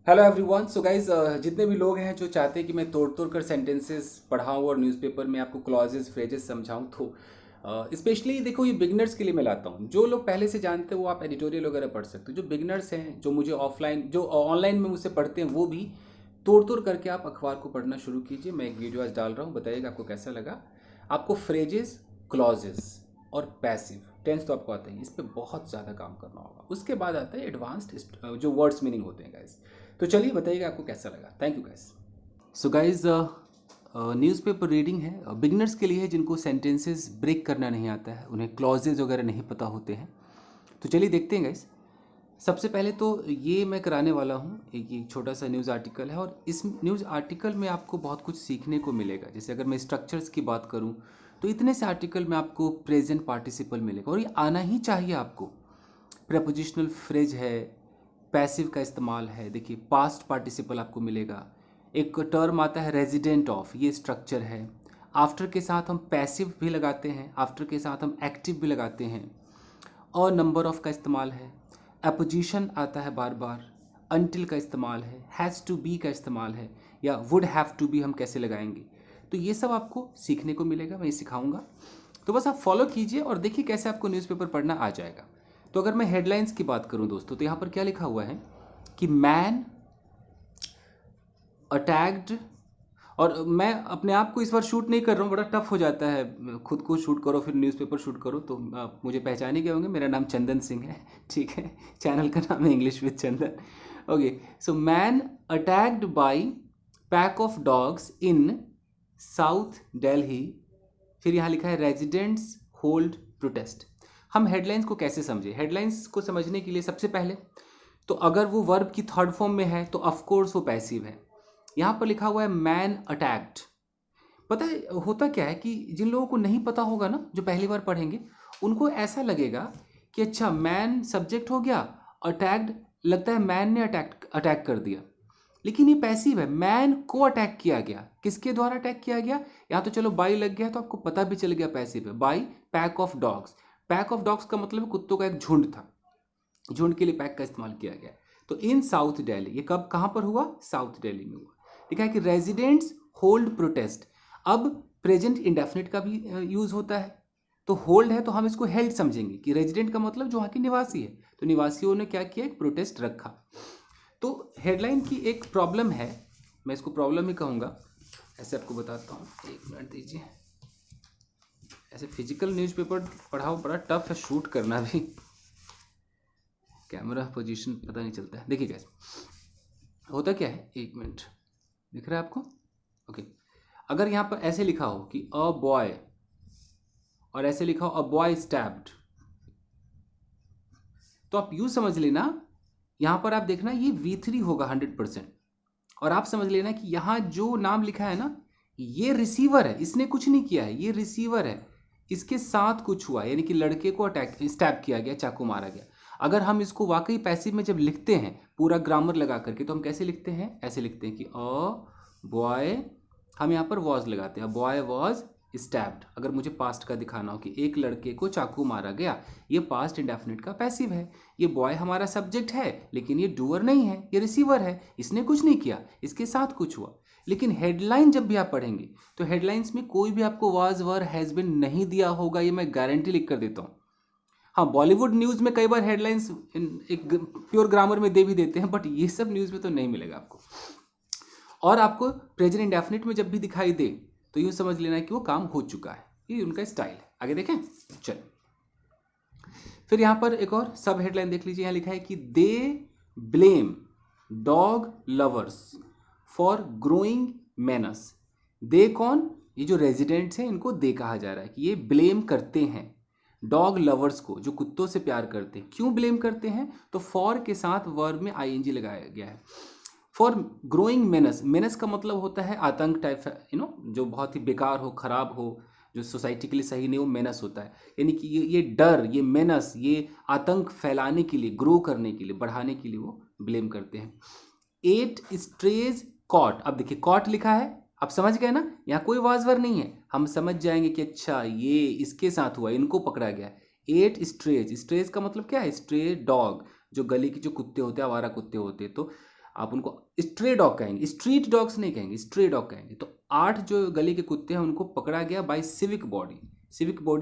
Hello everyone. So guys, जितने भी लोग हैं जो चाहते हैं कि मैं तोड़ तोड़ कर सेंटेंसेस पढ़ाऊँ और न्यूज़पेपर में आपको क्लॉजेस फ्रेजेस समझाऊँ, तो स्पेशली देखो, ये बिगनर्स के लिए मैं लाता हूँ। जो लोग पहले से जानते हैं वो आप एडिटोरियल वगैरह पढ़ सकते हो। जो बिगनर्स हैं, जो मुझे ऑफलाइन जो ऑनलाइन में मुझसे पढ़ते हैं, वो भी तोड़ तोड़ करके आप अखबार को पढ़ना शुरू कीजिए। मैं एक वीडियो आज डाल रहा हूँ, बताइएगा आपको कैसा लगा। आपको फ्रेजेस, क्लॉजेस और पैसिव टेंस तो आपको आता है, इस पर बहुत ज़्यादा काम करना होगा। उसके बाद आता है एडवांस्ड जो वर्ड्स मीनिंग होते हैं गाइज। तो चलिए बताइएगा आपको कैसा लगा। Thank you guys. So guys, newspaper reading है बिगनर्स के लिए है, जिनको सेंटेंसेस ब्रेक करना नहीं आता है, उन्हें क्लॉजेज वगैरह नहीं पता होते हैं। तो चलिए देखते हैं गाइस। सबसे पहले तो ये मैं कराने वाला हूँ, एक ये छोटा सा न्यूज़ आर्टिकल है और इस न्यूज़ आर्टिकल में आपको बहुत कुछ सीखने को मिलेगा। जैसे अगर मैं स्ट्रक्चर्स की बात करूँ तो इतने से आर्टिकल में आपको प्रेजेंट पार्टिसिपल मिलेगा और ये आना ही चाहिए आपको। प्रपोजिशनल फ्रेज है, पैसिव का इस्तेमाल है, देखिए पास्ट पार्टिसिपल आपको मिलेगा। एक टर्म आता है रेजिडेंट ऑफ, ये स्ट्रक्चर है। आफ्टर के साथ हम पैसिव भी लगाते हैं, आफ्टर के साथ हम एक्टिव भी लगाते हैं। और नंबर ऑफ का इस्तेमाल है। अपोजिशन आता है बार बार। अनटिल का इस्तेमाल है। हैज़ टू बी का इस्तेमाल है, या वुड हैव टू बी हम कैसे लगाएंगे। तो ये सब आपको सीखने को मिलेगा, मैं ये सिखाऊंगा। तो बस आप फॉलो कीजिए और देखिए कैसे आपको न्यूज़पेपर पढ़ना आ जाएगा। तो अगर मैं हेडलाइंस की बात करूं दोस्तों, तो यहाँ पर क्या लिखा हुआ है कि मैन अटैक्ड। और मैं अपने आप को इस बार शूट नहीं कर रहा हूँ, बड़ा टफ हो जाता है, खुद को शूट करो फिर न्यूज़पेपर शूट करो। तो आप मुझे पहचान ही गए होंगे, मेरा नाम चंदन सिंह है। ठीक है, चैनल का नाम है English with Chandan. Okay, so man attacked by pack of dogs in south Delhi. फिर यहाँ लिखा है रेजिडेंट्स होल्ड प्रोटेस्ट। हम हेडलाइंस को कैसे समझे? हेडलाइंस को समझने के लिए सबसे पहले तो अगर वो वर्ब की थर्ड फॉर्म में है तो ऑफ कोर्स वो पैसिव है। यहाँ पर लिखा हुआ है मैन अटैक्ड। पता है होता क्या है कि जिन लोगों को नहीं पता होगा ना, जो पहली बार पढ़ेंगे, उनको ऐसा लगेगा कि अच्छा मैन सब्जेक्ट हो गया, अटैक्ड लगता है मैन ने अटैक अटैक कर दिया। लेकिन ये पैसिव है, मैन को अटैक किया गया। किसके द्वारा अटैक किया गया? यहाँ तो चलो बाई लग गया तो आपको पता भी चल गया पैसिव है। By pack of dogs. Pack of dogs का मतलब कुत्तों का एक झुंड था, झुंड के लिए पैक का इस्तेमाल किया गया। तो इन साउथ दिल्ली, ये कब कहाँ पर हुआ? साउथ दिल्ली में हुआ। लिखा है कि रेजिडेंट्स होल्ड प्रोटेस्ट। अब प्रेजेंट इंडेफिनिट का भी यूज होता है। तो होल्ड है तो हम इसको हेल्ड समझेंगे कि रेजिडेंट का मतलब जो वहाँ के निवासी है। तो निवासियों ने क्या किया? एक प्रोटेस्ट रखा। तो हेडलाइन की एक प्रॉब्लम है, मैं इसको प्रॉब्लम ही कहूँगा। ऐसे आपको बताता हूँ, एक मिनट दीजिए। ऐसे फिजिकल न्यूज़पेपर पढ़ाओ, बड़ा टफ है शूट करना भी, कैमरा पोजीशन पता नहीं चलता है। देखिए गैस, होता क्या है, एक मिनट, दिख रहा है आपको? ओके, अगर यहाँ पर ऐसे लिखा हो कि अ बॉय, और ऐसे लिखा हो अ बॉय स्टैब्ड, तो आप यूँ समझ लेना, यहाँ पर आप देखना ये V3 होगा 100%। और आप समझ लेना कि यहाँ जो नाम लिखा है ना, ये रिसीवर है, इसने कुछ नहीं किया है, ये रिसीवर है। इसके साथ कुछ हुआ, यानी कि लड़के को अटैक स्टैब किया गया, चाकू मारा गया। अगर हम इसको वाकई पैसिव में जब लिखते हैं पूरा ग्रामर लगा करके, तो हम कैसे लिखते हैं? ऐसे लिखते हैं कि अ बॉय, हम यहाँ पर वॉज लगाते हैं, बॉय वॉज स्टैब्ड। अगर मुझे पास्ट का दिखाना हो कि एक लड़के को चाकू मारा गया, ये पास्ट इंडेफिनिट का पैसिव है। ये बॉय हमारा सब्जेक्ट है, लेकिन ये डूअर नहीं है, ये रिसीवर है, इसने कुछ नहीं किया, इसके साथ कुछ हुआ। लेकिन हेडलाइन जब भी आप पढ़ेंगे तो हेडलाइंस में कोई भी आपको वाज वर हैज बीन नहीं दिया होगा, ये मैं गारंटी लिख कर देता हूँ। हाँ, बॉलीवुड न्यूज़ में कई बार हेडलाइंस एक प्योर ग्रामर में दे भी देते हैं, बट ये सब न्यूज़ में तो नहीं मिलेगा आपको। और आपको प्रेजेंट इंडेफिनिट में जब भी दिखाई दे तो यूँ समझ लेना कि वो काम हो चुका है, ये उनका स्टाइल है। आगे देखें, चल। फिर यहाँ पर एक और सब हेडलाइन देख लीजिए, यहाँ लिखा है कि they blame dog lovers for growing menace. They कौन? ये जो रेजिडेंट्स हैं इनको दे कहा जा रहा है कि ये ब्लेम करते हैं डॉग लवर्स को, जो कुत्तों से प्यार करते हैं। क्यों ब्लेम करते हैं? तो फॉर के साथ वर्ब में आईएनजी लगाया गया है। फॉर ग्रोइंग मेनस, मेनस का मतलब होता है आतंक टाइप, जो बहुत ही बेकार हो, खराब हो, जो सोसाइटी के लिए सही नहीं हो, मेनस होता है। यानी कि ये डर, ये मेनस, ये आतंक फैलाने के लिए, ग्रो करने के लिए, बढ़ाने के लिए वो ब्लेम करते हैं। 8 स्ट्रेज कॉट। अब देखिए कॉट लिखा है, आप समझ गए ना, यहाँ कोई वाजवर नहीं है, हम समझ जाएंगे कि अच्छा ये इसके साथ हुआ, इनको पकड़ा गया। 8 स्ट्रेज, स्ट्रेज का मतलब क्या है? स्ट्रे डॉग, जो गली के जो कुत्ते होते हैं, आवारा कुत्ते होते हैं। तो आप उनको स्ट्रे डॉग कहेंगे, स्ट्रीट डॉग्स नहीं कहेंगे, स्ट्रे डॉग कहेंगे। तो 8 जो गली के कुत्ते हैं उनको पकड़ा गया बाय सिविक बॉडी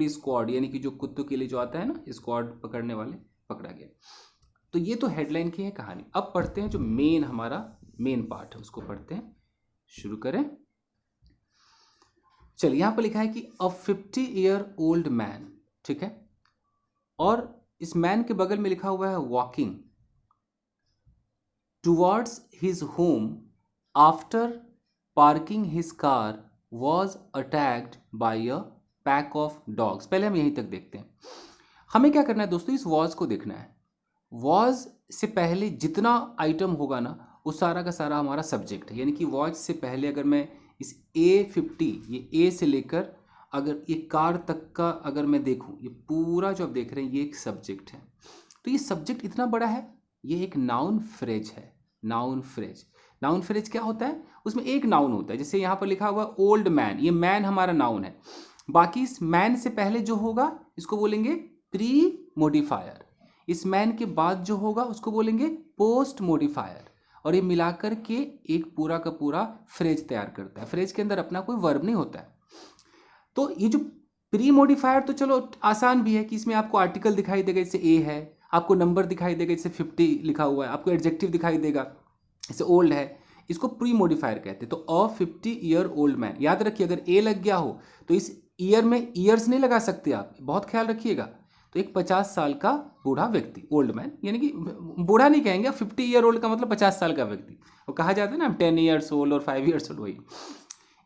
स्क्वाड, यानी कि जो कुत्तों के लिए जो आता है ना स्क्वाड पकड़ने वाले, पकड़ा गया। तो ये तो हेडलाइन की है कहानी। अब पढ़ते हैं जो हमारा मेन पार्ट है, उसको पढ़ते हैं, शुरू करें। चलिए, यहां पर लिखा है कि अ 50-year-old मैन, ठीक है, और इस मैन के बगल में लिखा हुआ है walking towards his home after parking his car was attacked by a pack of dogs. पहले हम यहीं तक देखते हैं। हमें क्या करना है दोस्तों, इस वॉज को देखना है। वॉज से पहले जितना आइटम होगा ना, वो सारा का सारा हमारा सब्जेक्ट है। यानी कि वॉज से पहले अगर मैं इस A50, ये ए से लेकर अगर ये कार तक का अगर मैं देखूं, ये पूरा जो आप देख रहे हैं ये एक सब्जेक्ट है। तो ये सब्जेक्ट इतना बड़ा है, ये एक नाउन फ्रेज है। नाउन फ्रेज क्या होता है, उसमें एक नाउन होता है। जैसे यहाँ पर लिखा हुआ ओल्ड मैन, ये मैन हमारा नाउन है। बाकी इस मैन से पहले जो होगा इसको बोलेंगे प्री मोडिफायर, इस मैन के बाद जो होगा उसको बोलेंगे पोस्ट मोडिफायर, और ये मिलाकर के एक पूरा का पूरा फ्रेज तैयार करता है। फ्रेज के अंदर अपना कोई वर्ब नहीं होता है। तो ये जो प्री मोडिफायर, तो चलो आसान भी है कि इसमें आपको आर्टिकल दिखाई देगा, जैसे ए है, आपको नंबर दिखाई देगा, जैसे 50 लिखा हुआ है, आपको एडजेक्टिव दिखाई देगा, जैसे ओल्ड है, इसको प्री मोडिफायर कहते हैं। तो अ 50-year-old मैन, याद रखिए अगर ए लग गया हो तो इस ईयर में ईयर्स नहीं लगा सकते आप, बहुत ख्याल रखिएगा। तो एक 50 साल का बूढ़ा व्यक्ति, ओल्ड मैन, यानी कि बूढ़ा नहीं कहेंगे, 50-year-old का मतलब 50 साल का व्यक्ति। वो कहा जाता है ना 10 years old और 5 years old, वही।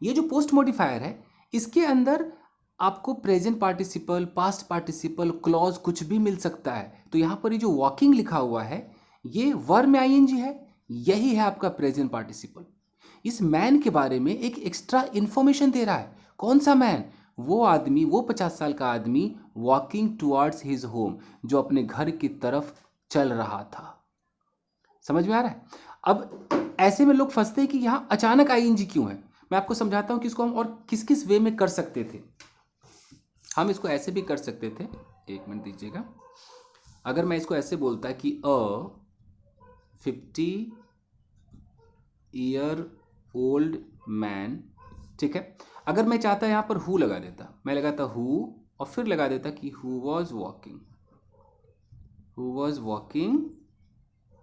ये जो पोस्ट मोडिफायर है, इसके अंदर आपको present participle, past participle, clause कुछ भी मिल सकता है। तो यहाँ पर ये जो वॉकिंग लिखा हुआ है, ये वर्ब में आईएनजी है, यही है आपका प्रेजेंट पार्टिसिपल। इस मैन के बारे में एक एक्स्ट्रा इंफॉर्मेशन दे रहा है। कौन सा मैन? वो आदमी, वो 50 साल का आदमी, वॉकिंग टुवर्ड्स हिज होम, जो अपने घर की तरफ चल रहा था। समझ में आ रहा है? अब ऐसे में लोग फंसते हैं कि यहाँ अचानक आईएनजी क्यों है। मैं आपको समझाता हूँ कि इसको हम और किस किस वे में कर सकते थे। हम इसको ऐसे भी कर सकते थे, एक मिनट दीजिएगा। अगर मैं इसको ऐसे बोलता कि अ 50-year-old मैन, ठीक है। अगर मैं चाहता यहाँ पर हु लगा देता, मैं लगाता हु और फिर लगा देता कि who was walking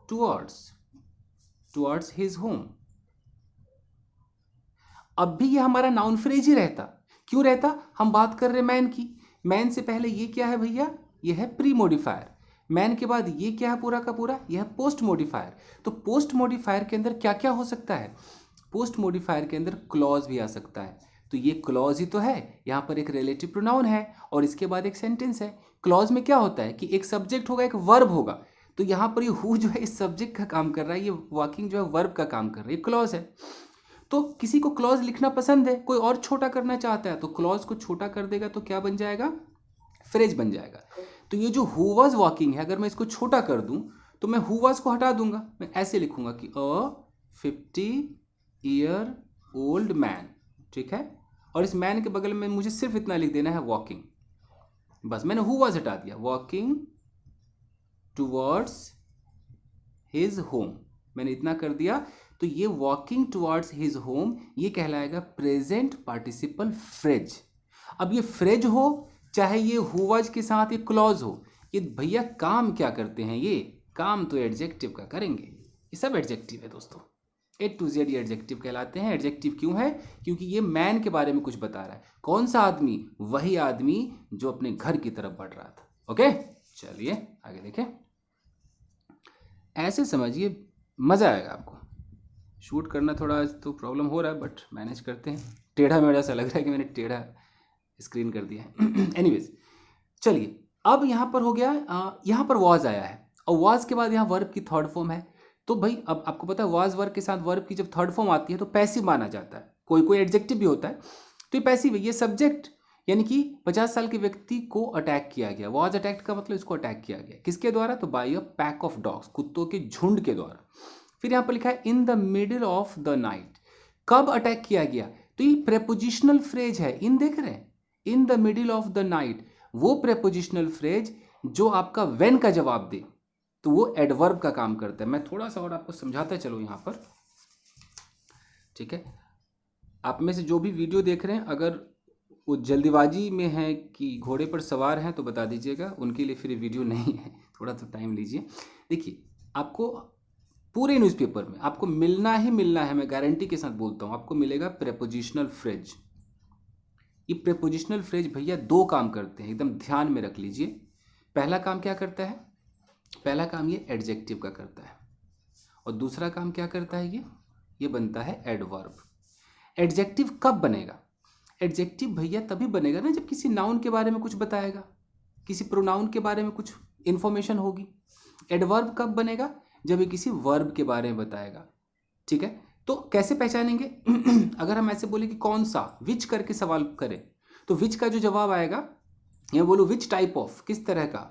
towards his home. अब भी ये हमारा नाउन फ्रेज ही रहता। क्यों रहता? हम बात कर रहे मैन की। मैन से पहले ये क्या है भैया? ये है प्री मोडिफायर। मैन के बाद ये क्या है पूरा का पूरा? ये है पोस्ट मोडिफायर। तो पोस्ट मोडिफायर के अंदर क्या क्या हो सकता है? पोस्ट मोडिफायर के अंदर क्लॉज भी आ सकता है। तो ये क्लॉज ही तो है, यहाँ पर एक रिलेटिव प्रोनाउन है और इसके बाद एक सेंटेंस है। क्लॉज में क्या होता है कि एक सब्जेक्ट होगा, एक वर्ब होगा। तो यहाँ पर ये हु जो है इस सब्जेक्ट का काम कर रहा है, ये वॉकिंग जो है वर्ब का काम कर रहा है, ये क्लॉज है। तो किसी को क्लॉज लिखना पसंद है, कोई और छोटा करना चाहता है, तो क्लॉज को छोटा कर देगा तो क्या बन जाएगा? फ्रेज बन जाएगा। तो ये जो हु वॉज वॉकिंग है, अगर मैं इसको छोटा कर दूं तो मैं हु वॉज को हटा दूंगा, मैं ऐसे लिखूंगा कि अ 50-year-old मैन, ठीक है। और इस मैन के बगल में मुझे सिर्फ इतना लिख देना है वॉकिंग, बस मैंने हु वॉज हटा दिया। वॉकिंग टुवर्ड्स हिज होम, मैंने इतना कर दिया। तो ये वॉकिंग टुवर्ड्स हिज होम, ये कहलाएगा प्रेजेंट पार्टिसिपल फ्रेज। अब ये फ्रेज हो चाहे ये हु वॉज के साथ ये क्लॉज हो, ये भैया काम क्या करते हैं? ये काम तो एडजेक्टिव का करेंगे। ये सब एडजेक्टिव है दोस्तों, A to Z ये एडजेक्टिव कहलाते हैं। एडजेक्टिव क्यों है? क्योंकि ये मैन के बारे में कुछ बता रहा है। कौन सा आदमी? वही आदमी जो अपने घर की तरफ बढ़ रहा था। ओके, चलिए आगे देखें। ऐसे समझिए, मज़ा आएगा आपको। शूट करना थोड़ा तो प्रॉब्लम हो रहा है, बट मैनेज करते हैं। टेढ़ा मेढ़ा सा लग रहा है कि मैंने टेढ़ा स्क्रीन कर दिया है। एनीवेज, चलिए अब यहाँ पर हो गया, यहाँ पर वॉज आया है और वॉज के बाद यहाँ वर्ब की थर्ड फॉर्म है। तो भाई अब आपको पता है वॉज वर्ब के साथ वर्ब की जब थर्ड फॉर्म आती है तो पैसिव माना जाता है। कोई कोई एडजेक्टिव भी होता है, तो ये पैसिव है। ये सब्जेक्ट, यानी कि 50 साल के व्यक्ति को अटैक किया गया। वॉज अटैक का मतलब इसको अटैक किया गया किसके द्वारा? तो by a pack of dogs, कुत्तों के झुंड के द्वारा। फिर यहाँ पर लिखा है in the middle of the night. कब अटैक किया गया? तो ये प्रेपोजिशनल फ्रेज है। इन देख रहे हैं, in the middle of the night, वो प्रेपोजिशनल फ्रेज जो आपका व्हेन का जवाब दे। तो वो एडवर्ब का काम करता है। मैं थोड़ा सा और आपको समझाता चलो यहाँ पर, ठीक है। आप में से जो भी वीडियो देख रहे हैं, अगर वो जल्दीबाजी में है कि घोड़े पर सवार हैं तो बता दीजिएगा, उनके लिए फिर ये वीडियो नहीं है, थोड़ा तो टाइम लीजिए। देखिए, आपको पूरे न्यूज़पेपर में आपको मिलना ही मिलना है, मैं गारंटी के साथ बोलता हूँ, आपको मिलेगा प्रेपोजिशनल फ्रेज। ये प्रेपोजिशनल फ्रेज भैया दो काम करते हैं, एकदम ध्यान में रख लीजिए। पहला काम क्या करता है? पहला काम ये एडजेक्टिव का करता है, और दूसरा काम क्या करता है? ये बनता है एडवर्ब। एडजेक्टिव कब बनेगा? एडजेक्टिव भैया तभी बनेगा ना जब किसी नाउन के बारे में कुछ बताएगा, किसी प्रोनाउन के बारे में कुछ इंफॉर्मेशन होगी। एडवर्ब कब बनेगा? जब ये किसी वर्ब के बारे में बताएगा, ठीक है। तो कैसे पहचानेंगे? अगर हम ऐसे बोले कि कौन सा, विच करके सवाल करें, तो विच का जो जवाब आएगा, या बोलो विच टाइप ऑफ, किस तरह का,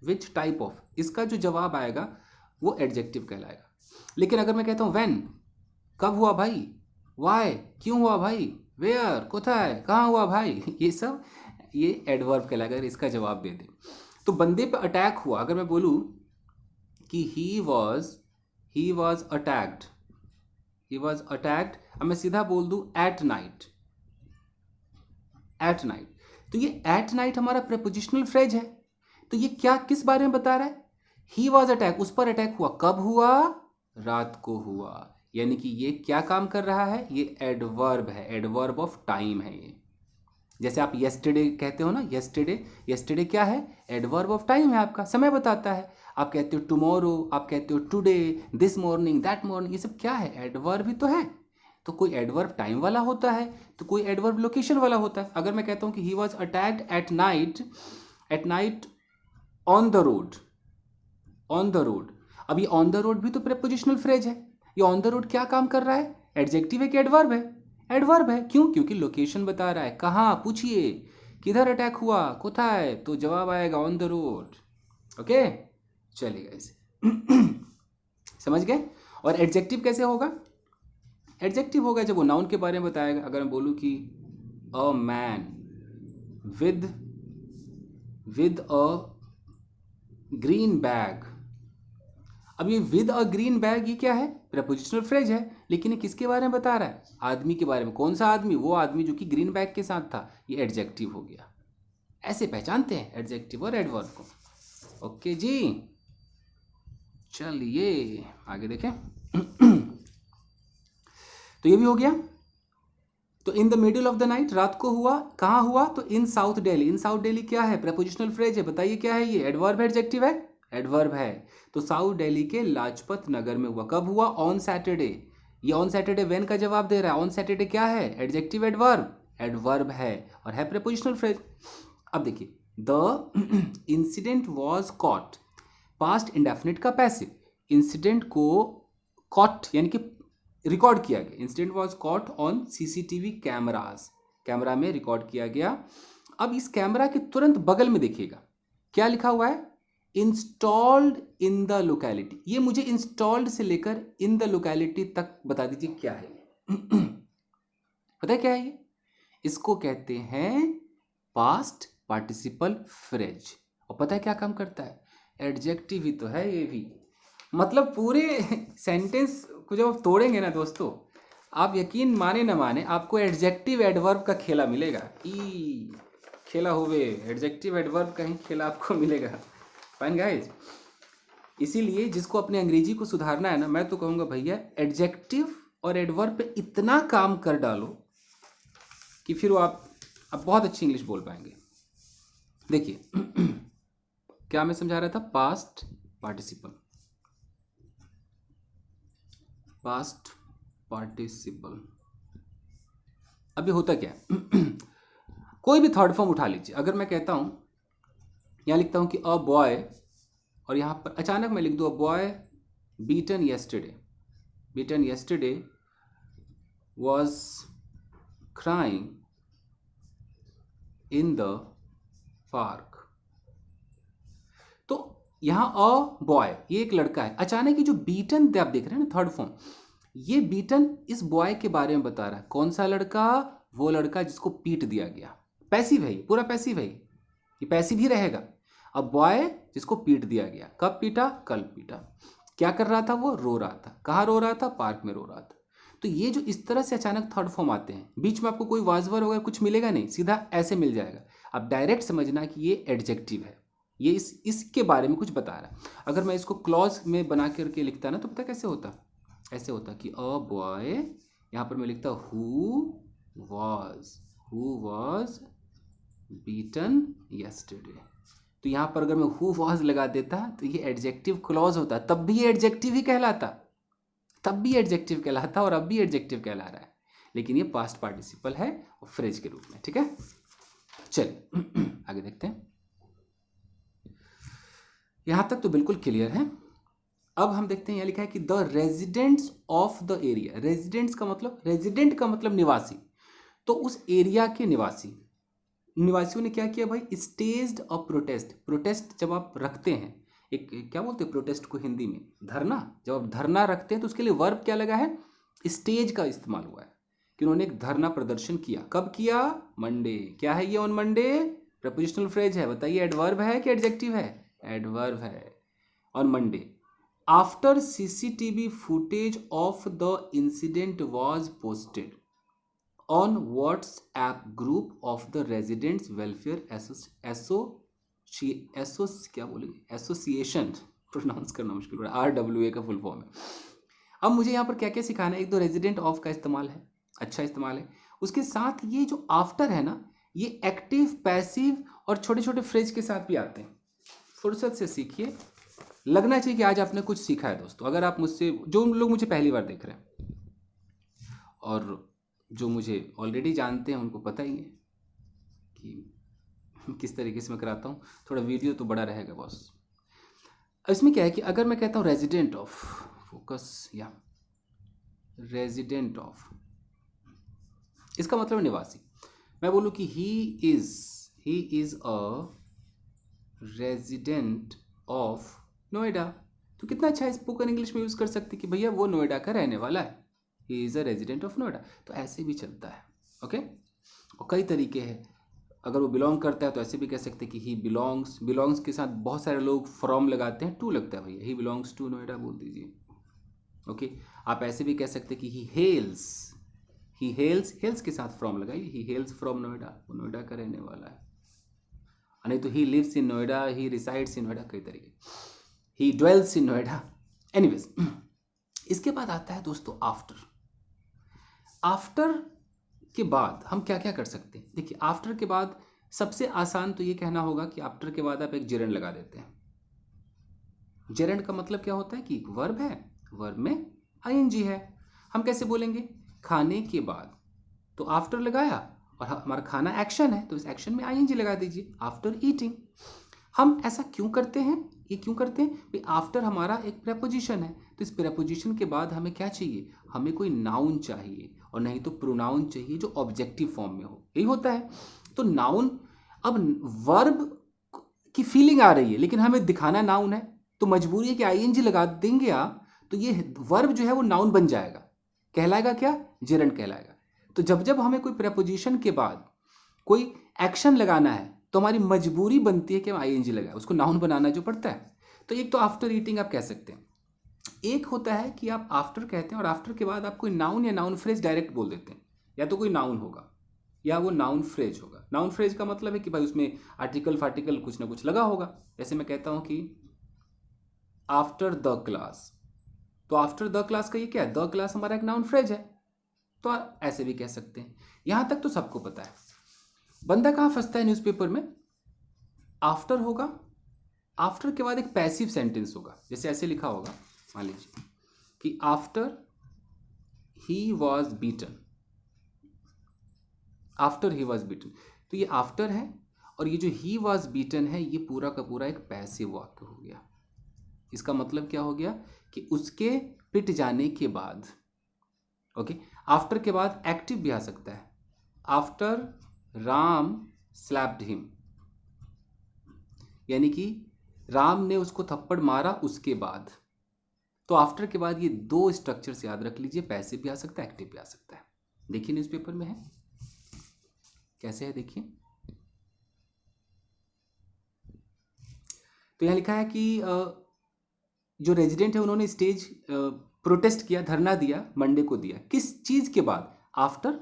विच टाइप ऑफ, इसका जो जवाब आएगा वो एडजेक्टिव कहलाएगा। लेकिन अगर मैं कहता हूँ व्हेन, कब हुआ भाई, वाई, क्यों हुआ भाई, वेयर, कोথায়, कहाँ हुआ भाई, ये सब ये एडवर्ब कहलाएगा अगर इसका जवाब दे दे। तो बंदे पे अटैक हुआ, अगर मैं बोलूँ कि ही वॉज अटैक्ड, अब मैं सीधा बोल दूँ एट नाइट, तो ये एट नाइट हमारा प्रेपोजिशनल फ्रेज है। तो ये क्या, किस बारे में बता रहा है? ही वॉज अटैक, उस पर अटैक हुआ, कब हुआ? रात को हुआ। यानी कि ये क्या काम कर रहा है? ये एडवर्ब है, एडवर्ब ऑफ टाइम है ये। जैसे आप येस्टरडे कहते हो ना, येस्टरडे क्या है? एडवर्ब ऑफ टाइम है, आपका समय बताता है। आप कहते हो टुमारो, आप कहते हो today, this morning, that morning, ये सब क्या है? एडवर्ब ही तो है। तो कोई एडवर्ब टाइम वाला होता है, तो कोई एडवर्ब लोकेशन वाला होता है। अगर मैं कहता हूँ कि he was attacked at night on the road, अब ये ऑन द रोड भी तो प्रेपोजिशनल फ्रेज है। ये ऑन द रोड क्या काम कर रहा है? एडजेक्टिव है कि एडवर्ब है? एडवर्ब है। क्यों? क्योंकि लोकेशन बता रहा है। कहाँ? पूछिए किधर अटैक हुआ, कोথায়, तो जवाब आएगा ऑन द रोड। ओके, चलिएगा इसे समझ गए। और एडजेक्टिव कैसे होगा? एडजेक्टिव होगा जब वो नाउन के बारे में बताएगा। अगर मैं बोलूँ कि a man with a green bag, अब ये विद अ ग्रीन बैग ये क्या है? प्रेपोजिशनल फ्रेज है। लेकिन ये किसके बारे में बता रहा है? आदमी के बारे में। कौन सा आदमी? वो आदमी जो कि ग्रीन बैग के साथ था। ये एडजेक्टिव हो गया। ऐसे पहचानते हैं एडजेक्टिव और एडवर्ब को। ओके जी, चलिए आगे देखें। तो ये भी हो गया। तो in the middle of the night, रात को हुआ। कहाँ हुआ? तो इन साउथ दिल्ली। इन साउथ दिल्ली क्या है? प्रेपोजिशनल फ्रेज है। बताइए क्या है ये? एडवर्ब है, एडजेक्टिव है? एडवर्ब है। तो साउथ दिल्ली के लाजपत नगर में हुआ। कब हुआ? On Saturday. ये ऑन सैटरडे व्हेन का जवाब दे रहा है। ऑन सैटरडे क्या है? Adjective, adverb? एडवर्ब है और है प्रेपोजिशनल फ्रेज। अब देखिए, the incident was caught, past indefinite का पैसिव। इंसिडेंट को कॉट यानी कि रिकॉर्ड किया गया। Incident was caught on CCTV cameras, camera में रिकॉर्ड किया गया। अब इस कैमरा के तुरंत बगल में देखिएगा क्या लिखा हुआ है? Installed in the locality. ये मुझे इंस्टॉल्ड से लेकर इन द लोकेलिटी तक बता दीजिए क्या है। पता है क्या है ये? इसको कहते हैं पास्ट पार्टिसिपल फ्रेज। और पता है क्या काम करता है? एडजेक्टिव ही तो है ये भी। मतलब पूरे सेंटेंस को जब आप तोड़ेंगे ना दोस्तों, आप यकीन माने न माने, आपको एडजेक्टिव एडवर्ब का खेला मिलेगा। ई खेला होवे, एडजेक्टिव एडवर्ब का ही खेला आपको मिलेगा। फाइन गाइज, इसीलिए जिसको अपने अंग्रेजी को सुधारना है ना, मैं तो कहूँगा भैया एडजेक्टिव और एडवर्ब पे इतना काम कर डालो कि फिर वो आप बहुत अच्छी इंग्लिश बोल पाएंगे। देखिए क्या मैं समझा रहा था? Past participle, past participle. अभी होता क्या है? कोई भी थर्ड फॉर्म उठा लीजिए। अगर मैं कहता हूं, यहां लिखता हूं कि अ बॉय, और यहां पर अचानक मैं लिख दूं a boy beaten yesterday was crying in the park. तो यहां अ बॉय, ये एक लड़का है। अचानक ये जो बीटन आप देख रहे हैं ना, थर्ड फॉर्म, ये बीटन इस बॉय के बारे में बता रहा है। कौन सा लड़का? वो लड़का जिसको पीट दिया गया। पैसिव है, पूरा पैसिव है, ये पैसिव ही रहेगा। अ बॉय जिसको पीट दिया गया, कब पीटा? कल पीटा। क्या कर रहा था? वो रो रहा था। कहाँ रो रहा था? पार्क में रो रहा था। तो ये जो इस तरह से अचानक थर्ड फॉर्म आते हैं, बीच में आपको कोई वाजवर वगैरह कुछ मिलेगा नहीं, सीधा ऐसे मिल जाएगा। आप डायरेक्ट समझना कि ये एडजेक्टिव है, ये इसके बारे में कुछ बता रहा है। अगर मैं इसको क्लॉज में बना करके लिखता ना, तो पता कैसे होता? ऐसे होता कि अ बॉय, यहाँ पर मैं लिखता हु वॉज बीटन यस्टरडे। तो यहाँ पर अगर मैं हु वॉज लगा देता तो ये एडजेक्टिव क्लॉज होता, तब भी ये एडजेक्टिव ही कहलाता, और अब भी एडजेक्टिव कहला रहा है, लेकिन ये पास्ट पार्टिसिपल है और फ्रेज के रूप में। ठीक है, चलिए आगे देखते हैं। यहां तक तो बिल्कुल क्लियर है। अब हम देखते हैं, यहां लिखा है कि the residents of the area. Residents का मतलब, रेजिडेंट का मतलब निवासी, तो उस एरिया के निवासियों ने क्या किया भाई? Staged a protest. प्रोटेस्ट जब आप रखते हैं, एक क्या बोलते हैं प्रोटेस्ट को हिंदी में? धरना। जब आप धरना रखते हैं तो उसके लिए वर्ब क्या लगा है? स्टेज का इस्तेमाल हुआ है कि उन्होंने एक धरना प्रदर्शन किया। कब किया? मंडे। क्या है ये? On Monday. प्रपोजिशनल फ्रेज है, बताइए एडवर्ब है कि एडजेक्टिव है? एडवर्ब है। On Monday. After CCTV footage of the incident was posted on WhatsApp group of the residents welfare association. Pronounce करना मुश्किल हो रहा है, RWA का फुल फॉर्म है। अब मुझे यहाँ पर क्या क्या सिखाना है? एक तो रेजिडेंट ऑफ का इस्तेमाल है, अच्छा इस्तेमाल है। उसके साथ ये जो आफ्टर है ना, ये एक्टिव, पैसिव और छोटे छोटे फ्रेज के साथ भी आते हैं। फुर्सत से सीखिए, लगना चाहिए कि आज आपने कुछ सीखा है दोस्तों। अगर आप मुझसे, जो लोग मुझे पहली बार देख रहे हैं और जो मुझे ऑलरेडी जानते हैं, उनको पता ही है कि किस तरीके से मैं कराता हूँ। थोड़ा वीडियो तो बड़ा रहेगा बॉस। इसमें क्या है कि अगर मैं कहता हूँ रेजिडेंट ऑफ, फोकस या रेजिडेंट ऑफ, इसका मतलब निवासी। मैं बोलूँ कि he is a resident of Noida, तो कितना अच्छा स्पोकन इंग्लिश में यूज़ कर सकते कि भैया वो नोएडा का रहने वाला है, he is a resident of Noida. तो ऐसे भी चलता है, ओके। और कई तरीके हैं। अगर वो बिलोंग करता है तो ऐसे भी कह सकते हैं कि ही बिलोंग्स के साथ बहुत सारे लोग फ्रॉम लगाते हैं, टू लगता है भैया, ही बिलोंग्स टू नोएडा बोल दीजिए, ओके। आप ऐसे भी कह सकते हैं कि ही हेल्स के साथ फ्रॉम लगाइए, ही हेल्स फ्रॉम नोएडा, वो नोएडा का रहने वाला है। नहीं तो he lives in Noida, he resides in Noida, कई तरीके, he dwells in Noida. Anyways, इसके बाद आता है दोस्तों आफ्टर के बाद हम क्या क्या कर सकते हैं? देखिए, आफ्टर के बाद सबसे आसान तो ये कहना होगा कि आफ्टर के बाद आप एक जेरेंड लगा देते हैं। जेरेंड का मतलब क्या होता है कि वर्ब है, वर्ब में आईएनजी है। हम कैसे बोलेंगे? खाने के बाद, तो आफ्टर लगाया, और हमारा खाना एक्शन है तो इस एक्शन में आईएनजी लगा दीजिए, आफ्टर ईटिंग। हम ऐसा क्यों करते हैं? ये क्यों करते हैं भाई? आफ्टर हमारा एक प्रेपोजिशन है, तो इस प्रेपोजिशन के बाद हमें क्या चाहिए? हमें कोई नाउन चाहिए, और नहीं तो प्रोनाउन चाहिए जो ऑब्जेक्टिव फॉर्म में हो। यही होता है। तो नाउन, अब वर्ब की फीलिंग आ रही है लेकिन हमें दिखाना नाउन है, तो मजबूरी है कि आईएनजी लगा देंगे आप, तो ये वर्ब जो है वो नाउन बन जाएगा, कहलाएगा क्या? जेरेंड कहलाएगा। तो जब जब हमें कोई प्रेपोजिशन के बाद कोई एक्शन लगाना है तो हमारी मजबूरी बनती है कि हम आईएनजी लगाएं, उसको नाउन बनाना जो पड़ता है। तो एक तो आफ्टर ईटिंग आप कह सकते हैं, एक होता है कि आप आफ्टर कहते हैं और आफ्टर के बाद आप कोई नाउन या नाउन फ्रेज डायरेक्ट बोल देते हैं, या तो कोई नाउन होगा या वो नाउन फ्रेज होगा। नाउन फ्रेज का मतलब है कि भाई उसमें आर्टिकल फार्टिकल कुछ ना कुछ लगा होगा। जैसे मैं कहता हूं कि आफ्टर द क्लास, तो आफ्टर द क्लास का ये क्या है? द क्लास हमारा एक नाउन फ्रेज है, तो आप ऐसे भी कह सकते हैं। यहां तक तो सबको पता है। बंदा कहां फंसता है न्यूज़पेपर में? आफ्टर होगा, आफ्टर के बाद एक पैसिव सेंटेंस होगा, जैसे ऐसे लिखा होगा, मान लीजिए कि after he was beaten, after he was beaten, तो ये आफ्टर है, और ये जो ही वॉज बीटन है ये पूरा का पूरा एक पैसिव वाक्य हो गया। इसका मतलब क्या हो गया कि उसके पिट जाने के बाद, ओके। आफ्टर के बाद एक्टिव भी आ सकता है, आफ्टर राम स्लैप्ड हिम, यानी कि राम ने उसको थप्पड़ मारा उसके बाद। तो आफ्टर के बाद ये दो स्ट्रक्चर्स याद रख लीजिए, पैसिव भी आ सकता है, एक्टिव भी आ सकता है। देखिए न्यूज़पेपर में है, कैसे है देखिए, तो यहाँ लिखा है कि जो रेजिडेंट है उन्होंने स्टेज प्रोटेस्ट किया, धरना दिया, मंडे को दिया। किस चीज के बाद? After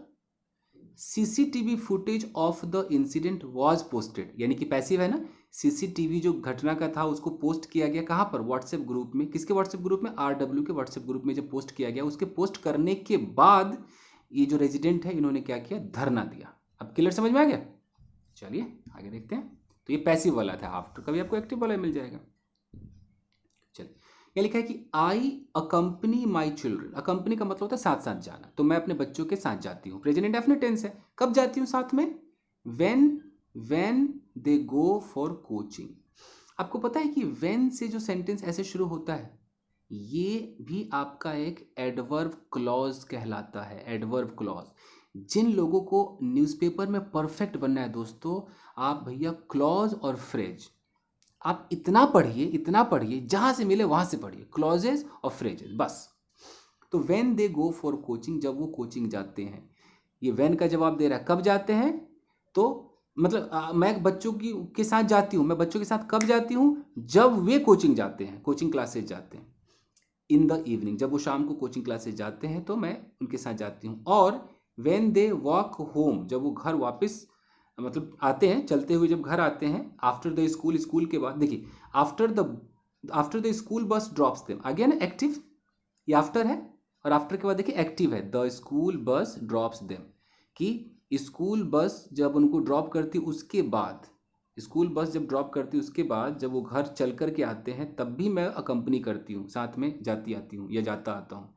CCTV footage of the incident was posted, यानी कि पैसिव है ना, सीसीटीवी जो घटना का था उसको पोस्ट किया गया कहाँ पर? व्हाट्सएप ग्रुप में। किसके व्हाट्सएप ग्रुप में? RW के व्हाट्सएप ग्रुप में जब पोस्ट किया गया, उसके पोस्ट करने के बाद ये जो रेजिडेंट है इन्होंने क्या किया? धरना दिया। अब क्लियर समझ में आ गया? चलिए आगे देखते हैं। तो ये पैसिव वाला था आफ्टर, कभी आपको एक्टिव वाला मिल जाएगा। चलिए यहाँ लिखा है कि आई अकम्पनी माई चिल्ड्रन। अकम्पनी का मतलब होता है साथ साथ जाना, तो मैं अपने बच्चों के साथ जाती हूँ। प्रेजेंट डेफिनेट टेंस है। कब जाती हूँ साथ में? When they go for coaching. आपको पता है कि व्हेन से जो सेंटेंस ऐसे शुरू होता है ये भी आपका एक एडवर्ब क्लॉज कहलाता है। Adverb clause. जिन लोगों को न्यूज़पेपर में परफेक्ट बनना है दोस्तों, आप भैया क्लॉज और फ्रेज आप इतना पढ़िए, जहां से मिले वहां से पढ़िए, क्लॉजेस और फ्रेजेस बस। तो when they go for coaching, जब वो कोचिंग जाते हैं। ये व्हेन का जवाब दे रहा है कब जाते हैं, तो मतलब मैं बच्चों के साथ जाती हूँ। मैं बच्चों के साथ कब जाती हूँ? जब वे कोचिंग जाते हैं, कोचिंग क्लासेस जाते हैं। इन द इवनिंग, जब वो शाम को कोचिंग क्लासेस जाते हैं तो मैं उनके साथ जाती हूँ। और व्हेन दे वॉक होम, जब वो घर वापस मतलब आते हैं, चलते हुए जब घर आते हैं। आफ्टर द स्कूल, स्कूल के बाद, देखिए after the school bus drops them, आ गया ना एक्टिव, ये आफ्टर है। और आफ्टर के बाद देखिए एक्टिव है, the school bus drops them, कि स्कूल बस जब उनको ड्रॉप करती उसके बाद, स्कूल बस जब ड्रॉप करती उसके बाद जब वो घर चल कर के आते हैं तब भी मैं अकम्पनी करती हूँ, साथ में जाती आती हूँ या जाता आता हूँ।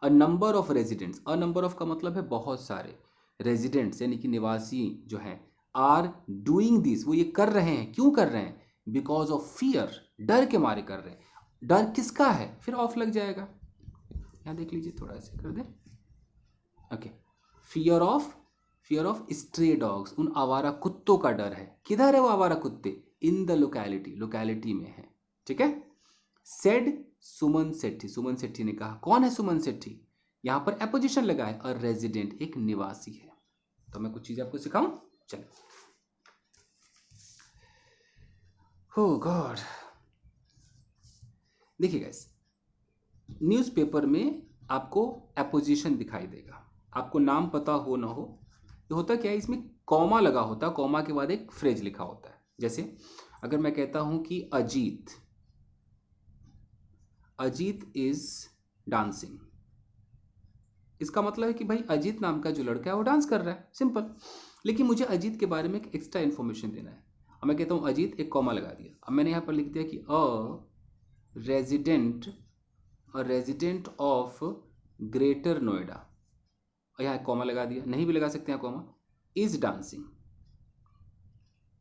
अ number of residents, a number of का मतलब है बहुत सारे, रेजिडेंट्स यानी कि निवासी जो हैं, आर डूइंग दिस, वो ये कर रहे हैं। क्यों कर रहे हैं? बिकॉज ऑफ फियर, डर के मारे कर रहे हैं। डर किसका है? फिर ऑफ लग जाएगा, यहाँ देख लीजिए, थोड़ा ऐसे कर दें। Okay, fear of stray dogs, उन आवारा कुत्तों का डर है। किधर है वो आवारा कुत्ते? इन द लोकेलिटी, लोकेलिटी में है। ठीक है। सेड सुमन सेठी, सुमन सेठी ने कहा। कौन है सुमन सेठी? यहां पर एपोजिशन लगा है, और रेजिडेंट एक निवासी है। तो मैं कुछ चीजें आपको सिखाऊं, चलो। हो गॉड, देखिए गाइस, न्यूज़पेपर में आपको एपोजिशन दिखाई देगा, आपको नाम पता हो ना हो। तो होता क्या है, इसमें कॉमा लगा होता है, कॉमा के बाद एक फ्रेज लिखा होता है। जैसे अगर मैं कहता हूं कि अजीत इज डांसिंग, इसका मतलब है कि भाई अजीत नाम का जो लड़का है वो डांस कर रहा है, सिंपल। लेकिन मुझे अजीत के बारे में एक एक्स्ट्रा इन्फॉर्मेशन देना है। अब मैं कहता हूँ अजीत, एक कॉमा लगा दिया। अब मैंने यहाँ पर लिख दिया कि रेजिडेंट ऑफ ग्रेटर नोएडा, और यहाँ कॉमा लगा दिया, नहीं भी लगा सकते हैं कॉमा, इज डांसिंग।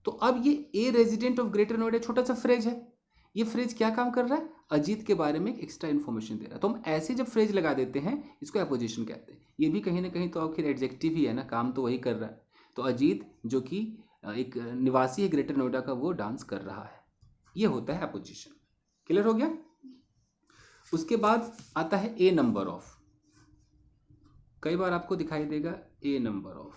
तो अब ये a resident of greater Noida छोटा सा फ्रेज है। ये फ्रेज क्या काम कर रहा है? अजीत के बारे में एक एक्स्ट्रा इन्फॉर्मेशन दे रहा है। तो हम ऐसे जब फ्रेज लगा देते हैं इसको एपोजिशन कहते हैं। ये भी कहीं ना कहीं तो आखिर एडजेक्टिव ही है ना, काम तो वही कर रहा है। तो अजीत जो कि एक निवासी है ग्रेटर नोएडा का, वो डांस कर रहा है, ये होता है एपोजिशन। क्लियर हो गया? उसके बाद आता है ए नंबर ऑफ। कई बार आपको दिखाई देगा ए नंबर ऑफ,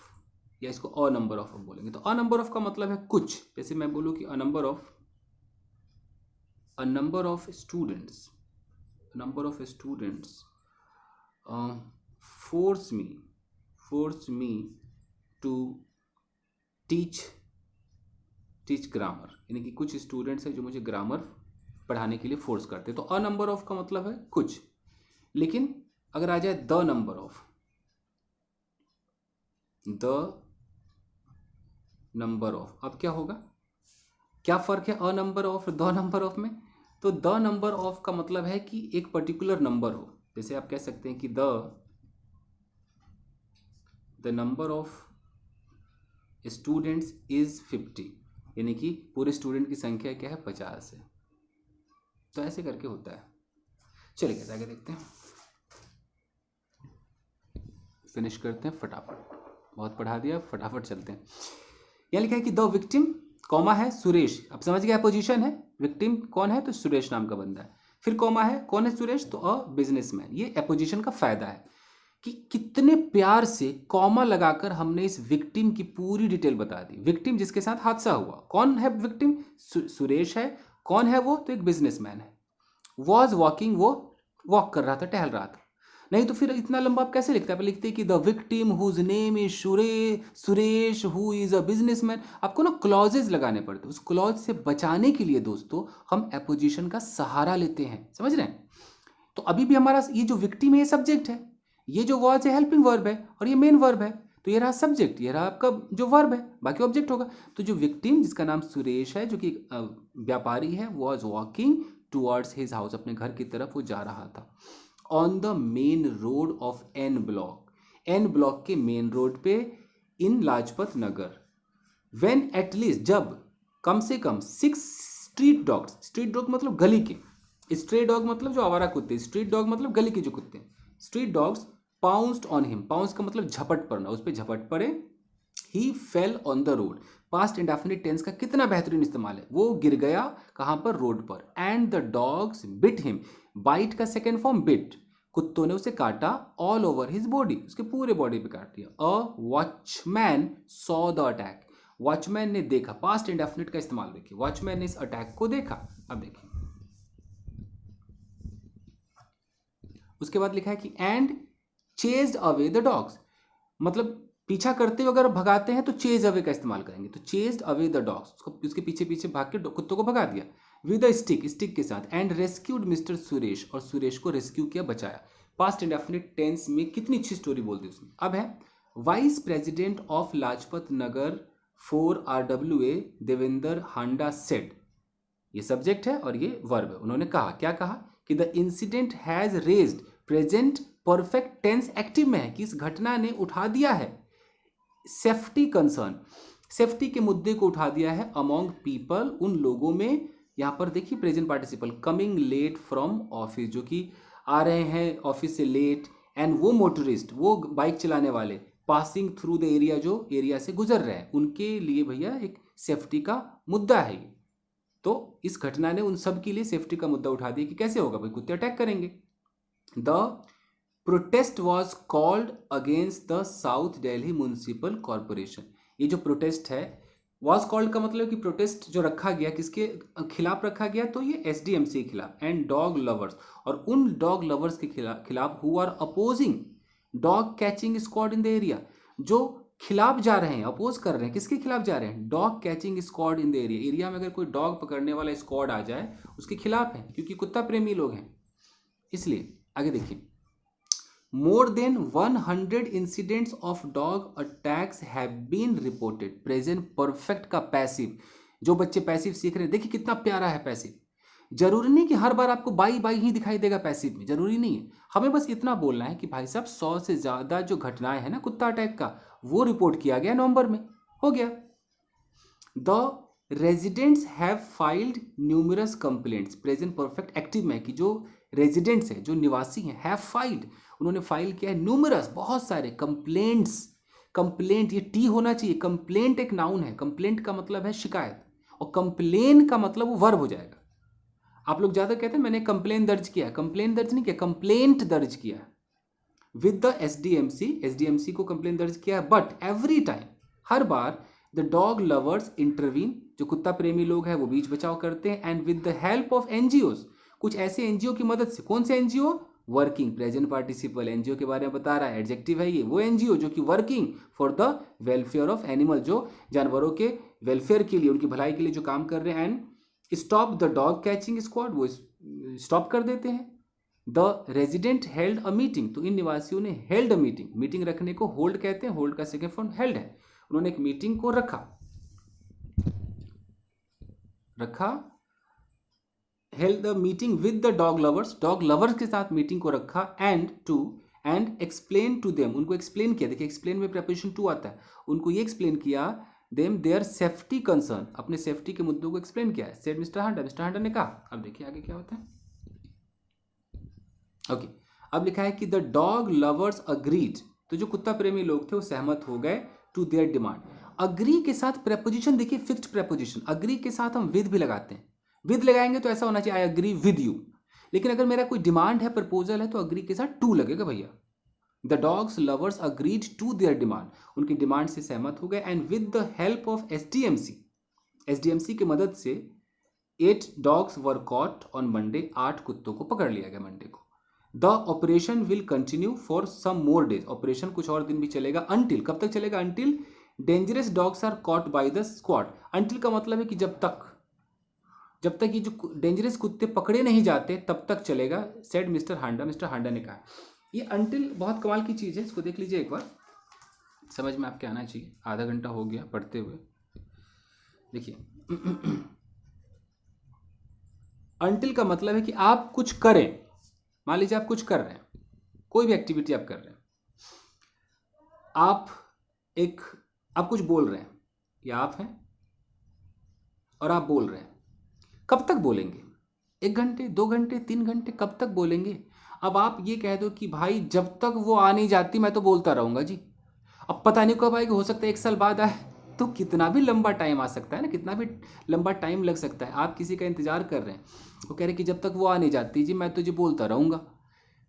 या इसको अ नंबर ऑफ बोलेंगे। तो अ नंबर ऑफ का मतलब है कुछ। जैसे मैं बोलूँ कि a number of students force me to teach grammar, यानी कि कुछ स्टूडेंट्स हैं जो मुझे ग्रामर पढ़ाने के लिए फोर्स करते हैं। तो अ नंबर ऑफ का मतलब है कुछ। लेकिन अगर आ जाए द नंबर ऑफ, अब क्या होगा? क्या फर्क है अ number of the number of में? तो द नंबर ऑफ का मतलब है कि एक पर्टिकुलर नंबर हो। जैसे आप कह सकते हैं कि the number of students is 50, यानी कि पूरे स्टूडेंट की संख्या क्या है? 50 है। तो ऐसे करके होता है। चलिए कैसे आगे देखते हैं, फिनिश करते हैं फटाफट, बहुत पढ़ा दिया, फटाफट चलते हैं। यहाँ लिखा है कि द विक्टिम, कॉमा है सुरेश। अब समझ गया पोजीशन है, विक्टिम कौन है? तो सुरेश नाम का बंदा है। फिर कॉमा है, कौन है सुरेश? तो अ बिजनेसमैन। ये एपोजिशन का फायदा है कि कितने प्यार से कॉमा लगाकर हमने इस विक्टिम की पूरी डिटेल बता दी। विक्टिम जिसके साथ हादसा हुआ, कौन है विक्टिम? सुरेश है, कौन है वो? तो एक बिजनेसमैन है। वॉज वॉकिंग, वो वॉक कर रहा था, टहल रहा था। नहीं तो फिर इतना लंबा आप कैसे लिखते हैं? आप लिखते हैं कि the victim whose name is Suresh who is a businessman. आपको ना क्लॉजेज लगाने पड़ते हैं। उस क्लॉज से बचाने के लिए दोस्तों हम एपोजिशन का सहारा लेते हैं, समझ रहे हैं? तो अभी भी हमारा ये जो विक्टिम है ये सब्जेक्ट है, ये जो वॉज है हेल्पिंग वर्ब है, और ये मेन वर्ब है। तो ये रहा सब्जेक्ट, ये रहा आपका जो वर्ब है, बाकी ऑब्जेक्ट होगा। तो जो विक्टिम जिसका नाम सुरेश है, जो कि व्यापारी है, was walking towards his house, अपने घर की तरफ वो जा रहा था। On the main road of N block, N block के मेन रोड पे, in Lajpat Nagar. When at least, जब कम से कम 6 स्ट्रीट डॉग्स, स्ट्रीट डॉग मतलब गली के, स्ट्रे डॉग मतलब जो आवारा कुत्ते, स्ट्रीट डॉग मतलब गली के जो कुत्ते, street dogs pounced on him. Pounce का मतलब झपट पड़ना, उस पर झपट पड़े। He fell on the road, past indefinite tense का कितना बेहतरीन इस्तेमाल है, वो गिर गया कहां पर? रोड पर। And the dogs bit him, bite का सेकेंड फॉर्म बिट, कुत्तों ने उसे काटा। ऑल ओवर हिज बॉडी, उसके पूरे बॉडी पे काट दिया। A watchman saw the attack, watchman ने देखा, पास्ट इंडेफिनिट का इस्तेमाल देखिए, वॉचमैन ने इस अटैक को देखा। अब देखिए उसके बाद लिखा है कि and chased away the dogs, मतलब पीछा करते हुए अगर भगाते हैं तो चेज अवे का इस्तेमाल करेंगे। तो चेज्ड अवे द डॉग्स, उसके पीछे पीछे भाग के कुत्तों को भगा दिया। विद अ स्टिक, स्टिक के साथ। एंड रेस्क्यूड मिस्टर सुरेश, और सुरेश को रेस्क्यू किया, बचाया। पास्ट इंडेफिनिट टेंस में कितनी अच्छी स्टोरी बोल दी उसने। अब है vice president of Lajpat Nagar 4 RWA Devendra Handa said, ये सब्जेक्ट है और ये वर्ब है। उन्होंने कहा, क्या कहा? कि the incident has raised, present perfect tense active में है, कि इस घटना ने उठा दिया है सेफ्टी कंसर्न, सेफ्टी के मुद्दे को उठा दिया है। अमॉन्ग पीपल, उन लोगों में। यहां पर देखिए present participle, coming late from office, जो कि आ रहे हैं ऑफिस से लेट। एंड वो मोटरिस्ट, वो बाइक चलाने वाले, पासिंग थ्रू द एरिया, जो एरिया से गुजर रहे हैं, उनके लिए भैया एक सेफ्टी का मुद्दा है ये। तो इस घटना ने उन सब के लिए सेफ्टी का मुद्दा उठा दिया कि कैसे होगा भाई, कुत्ते अटैक करेंगे। The protest was called against the south Delhi municipal corporation, ये जो प्रोटेस्ट है, वॉज कॉल्ड का मतलब कि प्रोटेस्ट जो रखा गया किसके खिलाफ रखा गया? तो ये SDMC के खिलाफ। एंड डॉग लवर्स, और उन डॉग लवर्स के खिलाफ who are opposing dog catching squad in the area, जो खिलाफ जा रहे हैं, अपोज कर रहे हैं, किसके खिलाफ जा रहे हैं? Dog catching squad in the area, area में अगर कोई डॉग पकड़ने वाला स्क्वाड आ जाए उसके खिलाफ है, क्योंकि कुत्ता प्रेमी लोग हैं इसलिए। आगे देखिए, more than 100 incidents of dog attacks have been reported. Present perfect का पैसिव, जो बच्चे पैसिव सीख रहे हैं, देखिए कितना प्यारा है पैसिव। जरूरी नहीं कि हर बार आपको बाई बाई ही दिखाई देगा पैसिव में, जरूरी नहीं है। हमें बस इतना बोलना है कि भाई साहब 100 से ज्यादा जो घटनाएं हैं ना कुत्ता अटैक का, वो रिपोर्ट किया गया नवंबर में, हो गया। The residents have filed numerous complaints, present perfect active में कि जो रेजिडेंट्स हैं, जो निवासी हैं, हैव फाइल्ड, उन्होंने फाइल किया है, न्यूमरस, बहुत सारे, कंप्लेंट्स। कंप्लेंट ये टी होना चाहिए, कंप्लेंट एक नाउन है, कंप्लेंट का मतलब है शिकायत, और कंप्लेन का मतलब वो वर्ब हो जाएगा। आप लोग ज्यादा कहते हैं मैंने कंप्लेन दर्ज किया, कंप्लेन दर्ज नहीं किया, कंप्लेंट दर्ज किया विद द SDMC को कंप्लेन दर्ज किया है। But every time, her bar, the dog lovers intervene, जो कुत्ता प्रेमी लोग हैं वो बीच बचाव करते हैं। And with the help of NGOs, कुछ ऐसे NGO की मदद से। कौन से NGO? Working, present participle, NGO के बारे में बता रहा है, एडजेक्टिव है ये, वो NGO जो कि working for the welfare of animal, जो जानवरों के वेलफेयर के लिए, उनकी भलाई के लिए जो काम कर रहे हैं। And stop the dog catching squad, वो स्टॉप कर देते हैं। The resident held a meeting, तो इन निवासियों ने हेल्ड अ मीटिंग, मीटिंग रखने को होल्ड कहते हैं, होल्ड का सेकेंड फॉर्म हेल्ड है। उन्होंने एक मीटिंग को रखा, held the meeting with the dog lovers, dog lovers के साथ मीटिंग को रखा। एंड एक्सप्लेन टू देम, उनको एक्सप्लेन किया। देखिए एक्सप्लेन में प्रेपोजिशन टू आता है, उनको ये एक्सप्लेन किया देम देयर सेफ्टी कंसर्न, अपने सेफ्टी के मुद्दों को एक्सप्लेन किया है। सेड मिस्टर हांडा, मिस्टर हांडा ने कहा। अब देखिए आगे क्या होता है। ओके, अब लिखा है कि द डॉग लवर्स अग्रीड, तो जो कुत्ता प्रेमी लोग थे वो सहमत हो गए टू देयर डिमांड। अग्री के साथ प्रेपोजिशन देखिए फिक्स्ड प्रेपोजिशन, अग्री के साथ हम विद भी लगाते हैं। विद लगाएंगे तो ऐसा होना चाहिए आई अग्री विद यू, लेकिन अगर मेरा कोई डिमांड है, प्रपोजल है, तो अग्री के साथ टू लगेगा भैया। The dogs lovers agreed to their demand, उनकी डिमांड से सहमत हो गए। And with the help of SDMC की मदद से 8 dogs were caught on Monday. 8 कुत्तों को पकड़ लिया गया मंडे को. The operation will continue for some more days. Operation कुछ और दिन भी चलेगा. Until, कब तक चलेगा? Until dangerous dogs are caught by the squad. Until का मतलब है कि जब तक ये जो डेंजरस कुत्ते पकड़े नहीं जाते तब तक चलेगा. सेड मिस्टर हांडा. मिस्टर हांडा ने कहा. ये अंटिल बहुत कमाल की चीज़ है. इसको देख लीजिए एक बार, समझ में आपके आना चाहिए. आधा घंटा हो गया पढ़ते हुए. देखिए, अंटिल का मतलब है कि आप कुछ करें. मान लीजिए आप कुछ कर रहे हैं, कोई भी एक्टिविटी आप कर रहे हैं, आप कुछ बोल रहे हैं, या आप हैं और आप बोल रहे हैं. कब तक बोलेंगे? 1 घंटे, 2 घंटे, 3 घंटे, कब तक बोलेंगे? अब आप ये कह दो कि भाई जब तक वो आ नहीं जाती मैं तो बोलता रहूँगा जी. अब पता नहीं कब आएगी, हो सकता है 1 साल बाद आए, तो कितना भी लंबा टाइम आ सकता है ना, कितना भी लंबा टाइम लग सकता है. आप किसी का इंतज़ार कर रहे हैं, वो कह रहे कि जब तक वो आ नहीं जाती जी मैं तुझे बोलता रहूँगा.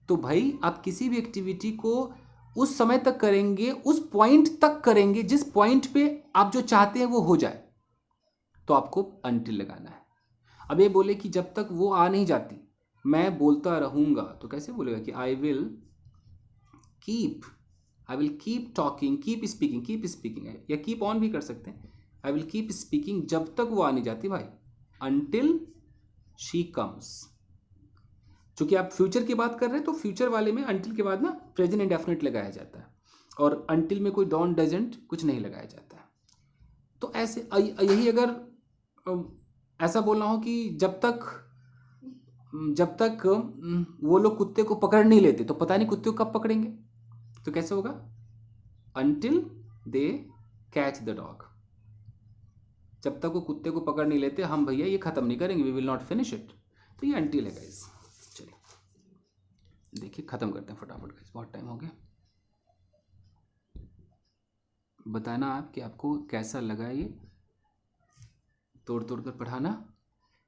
तो भाई आप किसी भी एक्टिविटी को उस समय तक करेंगे, उस पॉइंट तक करेंगे जिस पॉइंट पे आप जो चाहते हैं वो हो जाए, तो आपको अंटिल लगाना है. अब ये बोले कि जब तक वो आ नहीं जाती मैं बोलता रहूँगा, तो कैसे बोलेगा कि I will keep talking, keep speaking, या कीप ऑन भी कर सकते हैं. आई विल कीप स्पीकिंग जब तक वो आ नहीं जाती भाई, अंटिल शी कम्स. चूंकि आप फ्यूचर की बात कर रहे हैं तो फ्यूचर वाले में अंटिल के बाद ना प्रेजेंट इंडेफिनिट लगाया जाता है, और अंटिल में कोई डोंट डजंट कुछ नहीं लगाया जाता है. तो ऐसे यही अगर ऐसा बोलना हो कि जब तक वो लोग कुत्ते को पकड़ नहीं लेते तो पता नहीं कुत्ते को कब पकड़ेंगे, तो कैसे होगा? Until they catch the dog. जब तक वो कुत्ते को पकड़ नहीं लेते हम भैया ये खत्म नहीं करेंगे, we will not finish it. तो ये अंटिल है गाइस. चलिए देखिए खत्म करते हैं फटाफट गाइस, बहुत टाइम हो गया. बताना आप कि आपको कैसा लगा ये, तोड़ कर पढ़ाना.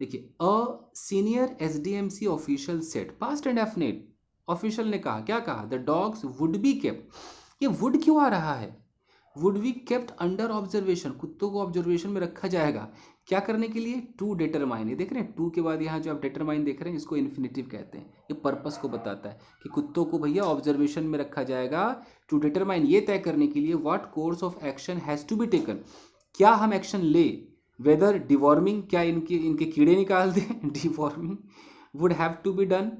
देखिए, a senior SDMC official said, past and definite. Official ने कहा, क्या कहा? The dogs would be kept. ये वुड क्यों आ रहा है? Would be kept under observation, कुत्तों को ऑब्जर्वेशन में रखा जाएगा. क्या करने के लिए? To determine. ये देख रहे हैं, टू के बाद यहाँ जो आप डिटरमाइन देख रहे हैं इसको इन्फिनिटिव कहते हैं. ये पर्पस को बताता है कि कुत्तों को भैया ऑब्जर्वेशन में रखा जाएगा. टू डिटरमाइन, ये तय करने के लिए what course of action has to be taken, क्या हम एक्शन ले. वेदर डिवॉर्मिंग, क्या इनके कीड़े निकाल दें. Deworming would have to be done,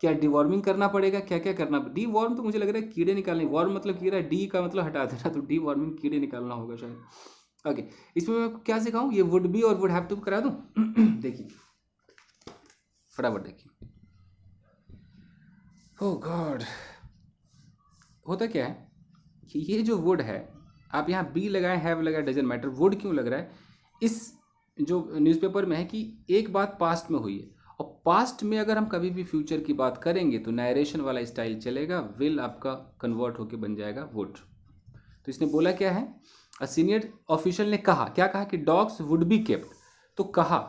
क्या डिवॉर्मिंग करना पड़ेगा, क्या क्या करना. डिवॉर्म तो मुझे लग रहा है कीड़े निकालने, वॉर्म मतलब कीड़ा, डी का मतलब हटा देना, तो डिवॉर्मिंग कीड़े निकालना होगा शायद. ओके, इसमें मैं क्या सिखाऊं? ये वुड बी और वुड हैव टू करा दूं. देखिए फटाफट देखिए. ओह गॉड, होता क्या है कि ये जो वुड है, आप यहाँ बी लगाए, हैव लगाए, डजंट मैटर. वुड क्यों लग रहा है? इस जो न्यूज़पेपर में है कि एक बात पास्ट में हुई है, और पास्ट में अगर हम कभी भी फ्यूचर की बात करेंगे तो नरेशन वाला स्टाइल चलेगा. विल आपका कन्वर्ट होके बन जाएगा वुड. तो इसने बोला क्या है? अ सीनियर ऑफिशियल ने कहा, क्या कहा? कि डॉग्स वुड बी केप्ट. तो कहा,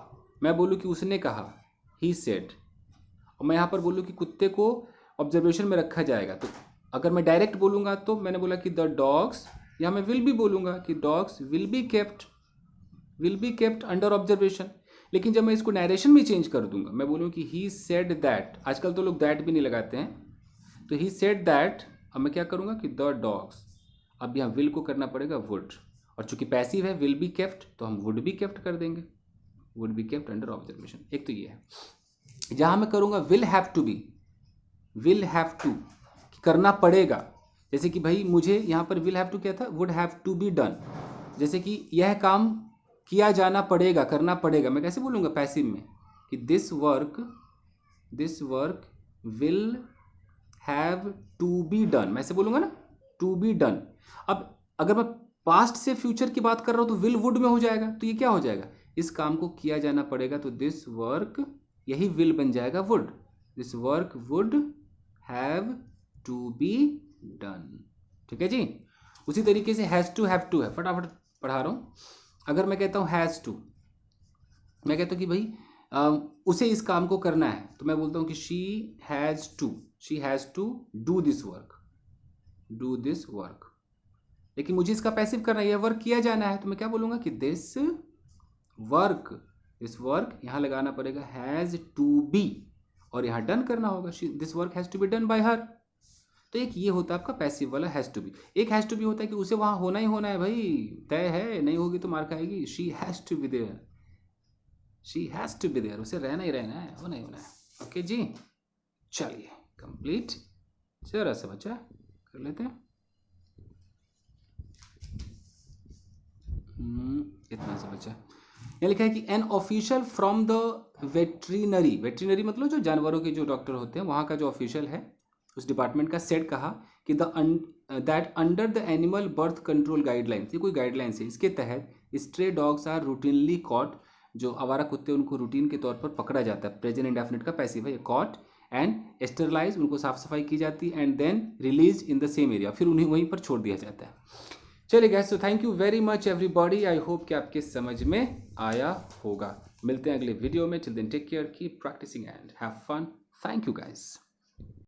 मैं बोलूँ कि उसने कहा, ही सेड, और मैं यहाँ पर बोलूँ कि कुत्ते को ऑब्जर्वेशन में रखा जाएगा. तो अगर मैं डायरेक्ट बोलूँगा तो मैंने बोला कि द डॉग्स, या मैं विल भी बोलूँगा कि dogs will be kept under observation. लेकिन जब मैं इसको नरेशन में चेंज कर दूंगा, मैं बोलूँ कि ही सेड दैट, आजकल तो लोग दैट भी नहीं लगाते हैं, तो ही सेड दैट. अब मैं क्या करूँगा कि द डॉग्स, अब यहाँ विल को करना पड़ेगा वुड, और चूंकि पैसिव है विल बी केप्ट तो हम वुड बी केप्ट कर देंगे, would be kept under observation. एक तो ये है. जहाँ मैं करूँगा विल हैव टू करना पड़ेगा, जैसे कि भाई मुझे यहाँ पर विल हैव टू क्या था? Would have to be done. जैसे कि यह काम किया जाना पड़ेगा, करना पड़ेगा, मैं कैसे बोलूँगा पैसिव में कि this work will have to be done, मैं ऐसे बोलूँगा ना, टू बी डन. अब अगर मैं पास्ट से फ्यूचर की बात कर रहा हूँ तो विल वुड में हो जाएगा, तो ये क्या हो जाएगा? इस काम को किया जाना पड़ेगा, तो दिस वर्क, यही विल बन जाएगा would. This work would have to be done. ठीक है जी. उसी तरीके से हैज़ टू, हैव टू है, फटाफट पढ़ा रहा हूँ. अगर मैं कहता हूँ हैज़ टू, मैं कहता हूँ कि भाई उसे इस काम को करना है, तो मैं बोलता हूँ कि she has to do this work. लेकिन मुझे इसका पैसिव करना है, यह वर्क किया जाना है, तो मैं क्या बोलूँगा कि दिस वर्क दिस वर्क यहाँ लगाना पड़ेगा हैज़ टू बी, और यहाँ डन करना होगा, this work has to be done by her. तो एक ये होता है आपका पैसिव वाला हैज़ टू बी। एक हैज़ टू बी होता है कि उसे वहाँ होना ही होना है भाई, तय है, नहीं होगी तो मार्क आएगी। She has to be there, she has to be there, उसे रहना ही रहना है, होना ही होना है। ओके जी, चलिए कंप्लीट। जरा सा बच्चा कर लेते हैं, इतना सा बच्चा। यहाँ लिखा है कि an official from the veterinary, veterinary मतलब जो जानवरों के जो डॉक्टर होते हैं वहाँ का जो ऑफिशियल है उस डिपार्टमेंट का, सेट कहा कि that under the animal birth control guidelines, ये कोई गाइडलाइंस है, इसके तहत stray dogs are routinely caught, जो आवारा कुत्ते उनको रूटीन के तौर पर पकड़ा जाता है, प्रेजेंट इंडेफिनिट का पैसिव है, कॉट एंड स्टरलाइज, उनको साफ सफाई की जाती है, and then release in the same area, फिर उन्हें वहीं पर छोड़ दिया जाता है। चलिए guys, so thank you very much everybody, I hope कि आपके समझ में आया होगा। मिलते हैं अगले वीडियो में, till then take care, keep practising and have fun. Thank you guys.